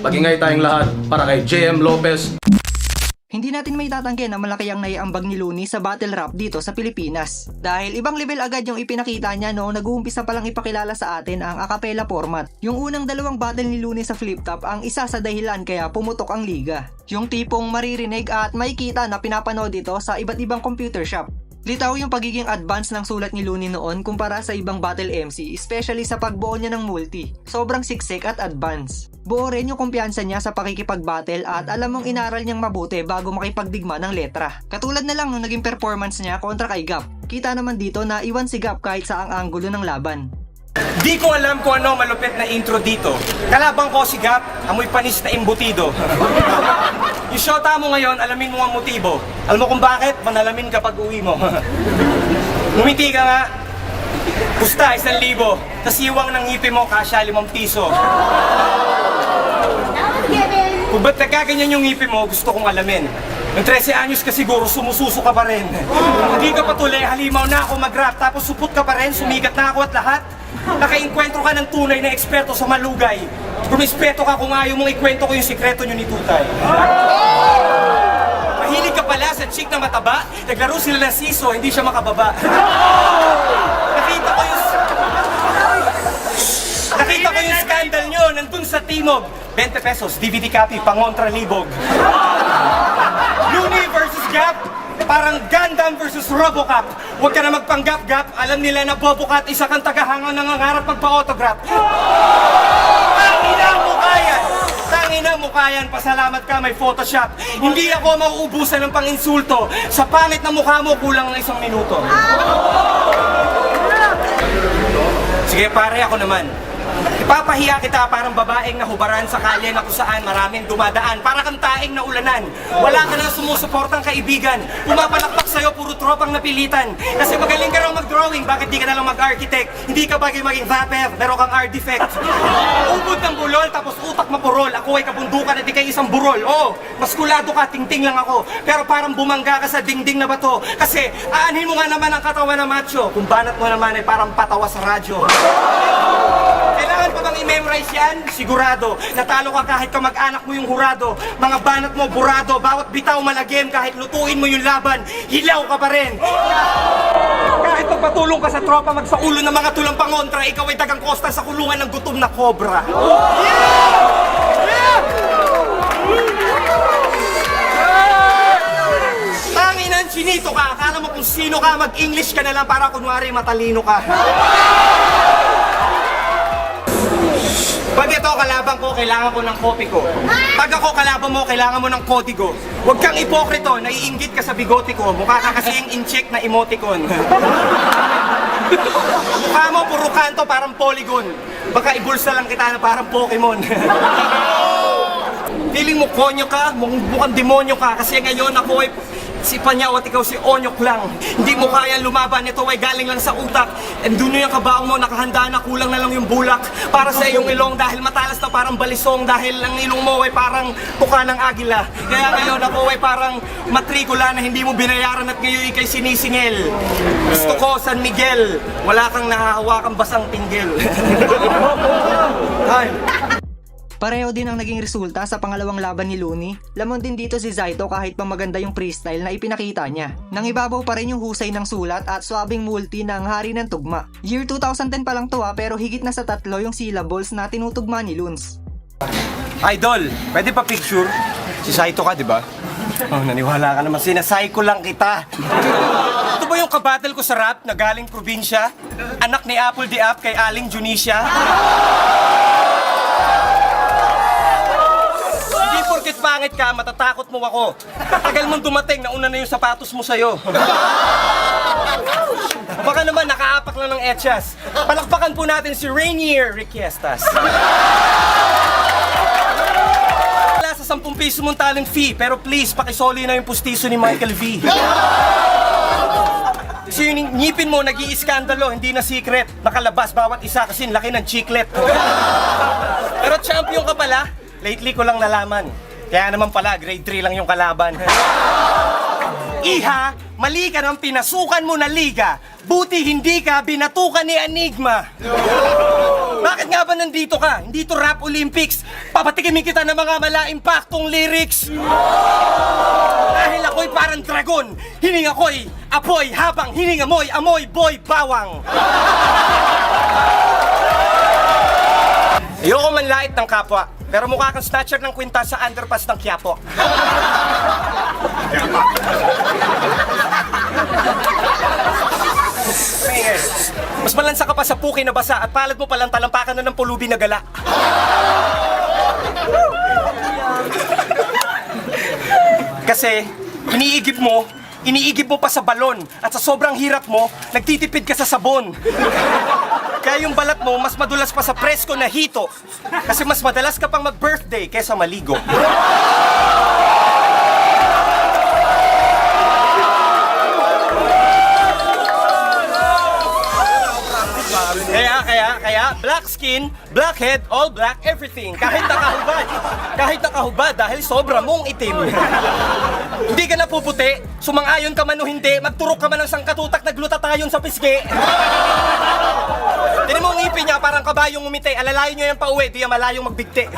Magingay tayong lahat para kay JM Lopez. Hindi natin may tatanggi na malaki ang naiambag ni Looney sa battle rap dito sa Pilipinas. Dahil ibang level agad yung ipinakita niya noong nag-uumpisa palang ipakilala sa atin ang a cappella format. Yung unang dalawang battle ni Looney sa flip top ang isa sa dahilan kaya pumutok ang liga. Yung tipong maririnig at makikita na pinapanood ito sa iba't ibang computer shop. Litaw yung pagiging advance ng sulat ni Looney noon kumpara sa ibang battle MC, especially sa pagbuo niya ng multi. Sobrang siksik at advance. Buo rin yung kumpiyansa niya sa pakikipag-battle at alam mong inaral niyang mabuti bago makipagdigma ng letra. Katulad na lang nung naging performance niya kontra kay Gap. Kita naman dito na iwan si Gap kahit sa ang anggulo ng laban. Di ko alam kung ano malupit na intro dito. Kalabang ko si Gap, amoy panis na imbutido. Yung shota mo ngayon, alamin mo ang motibo. Alam mo kung bakit? Manalamin kapag uwi mo. Ngumiti ka nga. Pusta, 1,000. Kasiwang ng ngipin mo, kasya 5 piso. Kung ba't nagkaganyan yung ngipin mo, gusto kong alamin. Ng 13 anyos ka siguro, sumususo ka pa rin. Hindi ka patuloy, halimaw na ako mag-rap, tapos supot ka pa rin, sumigat na ako at lahat. Nakainkwentro ka ng tunay na eksperto sa malugay. Rumispeto ka kung ayaw mong ikwento ko yung sikreto nyo ni Tutay. Mahilig ka pala sa chick na mataba, naglaro sila ng siso, hindi siya makababa. Nakita ko yung scandal nyo, nandun sa Timog. 20 pesos, DVD copy, pangontra libog. Looney versus Gap, parang Gundam versus Robocop. Huwag ka na magpanggap-gap, alam nila na Bobocat, isa kang tagahangang nangangarap magpa-autograph. Tangina mo kayan! Tangina mo kayan, pasalamat ka, may Photoshop. Hindi ako mauubusan ng pang-insulto. Sa pangit na mukha mo, kulang ng 1 minuto. Sige pare, ako naman. Ipapahiya kita parang babaeng nahubaran sa kalye na kung saan maraming dumadaan. Para kang taing na ulanan. Wala ka nang sumusuportang kaibigan. Pumapalakpak sa'yo, puro tropang napilitan. Kasi magaling ka raw mag-drawing, bakit di ka na lang mag-architect? Hindi ka bagay maging vapor, pero kang art defect. Ubod ng bulol, tapos utak mapurol. Ako ay kabundukan at di kayo isang burol. Oo, maskulado ka, tingting lang ako. Pero parang bumangga ka sa dingding na bato. Kasi aanhin mo nga naman ang katawan na macho. Kung banat mo naman ay parang patawa sa radyo. Kailangan pa bang i-memorize yan? Sigurado. Natalo ka kahit kamag-anak mo yung hurado. Mga banat mo burado. Bawat bitaw malagim. Kahit lutuin mo yung laban, hilaw ka pa rin. Kahit pagpatulong ka sa tropa, magsaulo ng mga tulang pangontra, ikaw ay dagang kosta sa kulungan ng gutom na kobra. Tanginan, sinito ka. Akala mo kung sino ka, mag-English ka na lang para kunwari matalino ka. Pag ito kalaban ko, kailangan ko ng kopi ko. Pag ako kalaban mo, kailangan mo ng kodigo. Huwag kang ipokrito, naiinggit ka sa bigote ko. Mukha ka kasing in-check na emoticon. Mukha mo, puro kanto, parang polygon. Baka ibulsa lang kita na parang Pokemon. Feeling mo konyo ka, mukhang demonyo ka. Kasi ngayon ako ay si Panyaw at ikaw si Onyok lang. Hindi mo kaya lumaban, ito ay galing lang sa utak. And doon yung kabaong mo, nakahanda na, kulang na lang yung bulak. Para sa iyong ilong, dahil matalas na parang balisong. Dahil ang ilong mo ay parang tuka ng agila. Kaya ngayon ako ay parang matrikula na hindi mo binayaran at ngayon ikay sinisingil. Gusto ko, San Miguel, wala kang nahahawakang basang pinggil. Time. Pareho din ang naging resulta sa pangalawang laban ni Looney. Lamon din dito si Zaito kahit pa maganda yung freestyle na ipinakita niya. Nang ibabaw pa rin yung husay ng sulat at swabing multi ng hari ng tugma. Year 2010 pa lang to pero higit na sa 3 yung syllables na tinutugma ni Loons. Idol, pwede pa picture? Si Saito ka, di ba? Oh, naniwala ka naman. Sinasayko lang kita. Ito ba yung kabattle ko sa rap na galing probinsya? Anak ni Apple di App kay Aling Junisha? Hindi porket pangit ka, matatakot mo ako. Tagal mong dumating, nauna na yung sapatos mo sa'yo. Baka naman nakaapak lang ng etchas. Palakpakan po natin si Rainier Requiestas. Wala sa 10 piso mong talent fee, pero please, pakisoli na yung pustiso ni Michael V. So yung ngipin mo, nag-i-iskandalo, hindi na secret. Nakalabas bawat isa kasi laki ng chiclet. Pero champion ka pala, lately ko lang nalaman. Kaya naman pala, grade 3 lang yung kalaban. Iha, mali ka ng pinasukan mo na liga. Buti hindi ka binatukan ni Enigma. Bakit nga ba nandito ka? Hindi to Rap Olympics. Papatikimin kita ng mga mala-impactong lyrics. Dahil ako'y parang dragon. Hininga ko'y apoy habang hininga mo'y amoy boy bawang. Ayoko man lait ng kapwa, pero mukha kang snatcher ng kwintas sa underpass ng Quiapo. Mas malansa ka pa sa puki na basa at palad mo palang talampakan na ng pulubi na gala. Kasi, iniigib mo pa sa balon at sa sobrang hirap mo, nagtitipid ka sa sabon. Kaya yung balat mo, mas madulas pa sa presko na hito. Kasi mas madalas ka pang mag-birthday kesa maligo. Kaya, black skin, black head, all black, everything. Kahit nakahubad dahil sobra mong itim. Hindi ka napuputi, sumang-ayon ka man o hindi, magturok ka man ng sangkatutak na glutatayon sa pisngi. Tinan mo ang ngipin niya, parang kabayong umiti. Alalayo niya yan pa uwi, di yan malayong magbigti.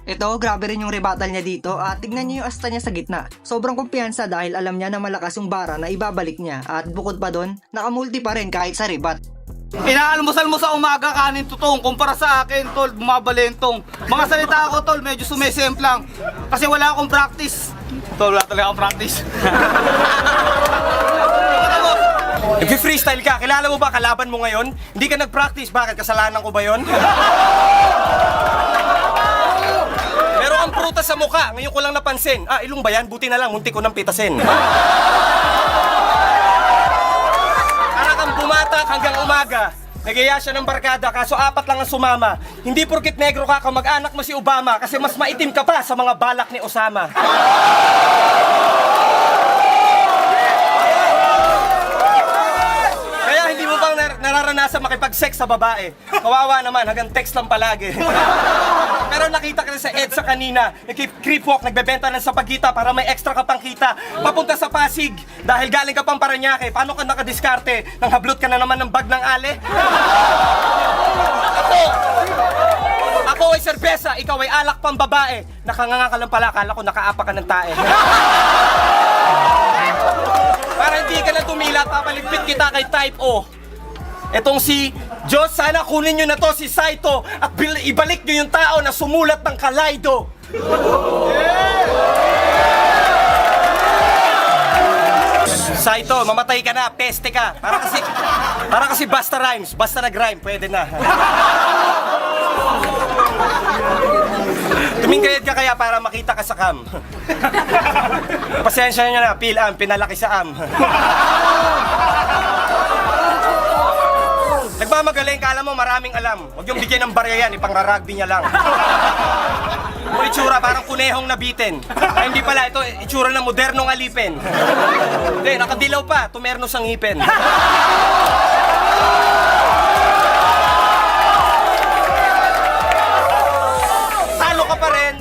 Ito, grabe rin yung rebuttal niya dito at tignan niyo yung asta niya sa gitna. Sobrang kumpiyansa dahil alam niya na malakas yung bara na ibabalik niya at bukod pa doon, nakamulti pa rin kahit sa rebat. Inaalmusal mo sa umaga kanin tutong kumpara sa akin tol, bumabalentong. Mga salita ko tol, medyo sumesemplang kasi wala akong practice. Tol, wala talaga akong practice. Nag-freestyle ka, kilala mo ba kalaban mo ngayon? Hindi ka nag-practice, bakit? Kasalanan ko ba yon? Meron kang prutas sa mukha, ngayon ko lang napansin. Ilong ba yan? Buti na lang, munti ko nang pitasin. Para kang bumatak hanggang umaga. Nagaya siya ng barkada, kaso 4 lang ang sumama. Hindi porkit negro ka, kamag-anak mo si Obama, kasi mas maitim ka pa sa mga balak ni Osama. Kaya hindi mo bang nararanasan makipag-sex sa babae? Kawawa naman, hanggang text lang palagi. Pero nakita ka rin sa EDSA kanina, nag-creep walk, nagbebenta ng sapagita para may extra ka pang kita. Papunta sa Pasig, dahil galing ka pang Paranaque, paano ka nakadiskarte? Nang hablot ka na naman ng bag ng ale? Ako ay serbesa, ikaw ay alak pang babae. Nakanganga ka lang pala, akala ko nakaapa ka ng tae. Para hindi ka na tumila, papaligpit kita kay Type O. Etong si Diyos, sana kunin nyo na to si Saito at ibalik nyo yung tao na sumulat ng Kalaydo. Saito, mamatay ka na, peste ka. Para kasi basta rhymes, basta nag-rhyme, pwede na. Tumingkayad ka kaya para makita ka sa cam. Pasensya nyo na, PhilAm, pinalaki sa am. Nagmamagaling ka, alam mo, maraming alam. Huwag yung bigyan ng barya yan, ipang-rugby niya lang. Yung itsura, parang kunehong nabitin. Ay, hindi pala, ito itsura ng modernong alipin. Hindi, nakadilaw pa, tumerno sa ngipin.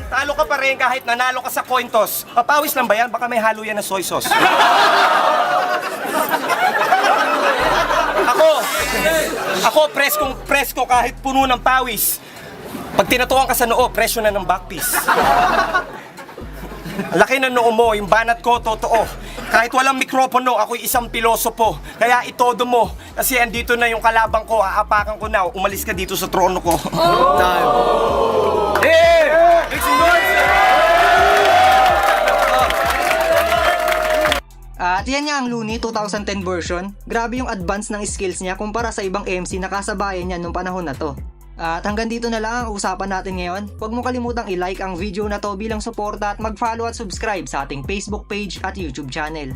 Talo ka pa rin kahit nanalo ka sa coin toss. Papawis lang ba yan? Baka may halo yan na soy sauce. Ako, presko kahit puno ng pawis. Pag tinatukan ka sa noo, presyo na ng backpiece. Laki ng noo mo, yung banat ko, totoo. Kahit walang mikropono, ako'y isang pilosopo. Kaya itodo mo, kasi andito na yung kalabang ko, aapakan ko na, umalis ka dito sa trono ko. Time. At yan nga ang Looney 2010 version. Grabe yung advance ng skills niya kumpara sa ibang MC na kasabayan niya nung panahon na to. At hanggang dito na lang ang usapan natin ngayon. Huwag mo kalimutang i-like ang video na to bilang suporta at mag-follow at subscribe sa ating Facebook page at YouTube channel.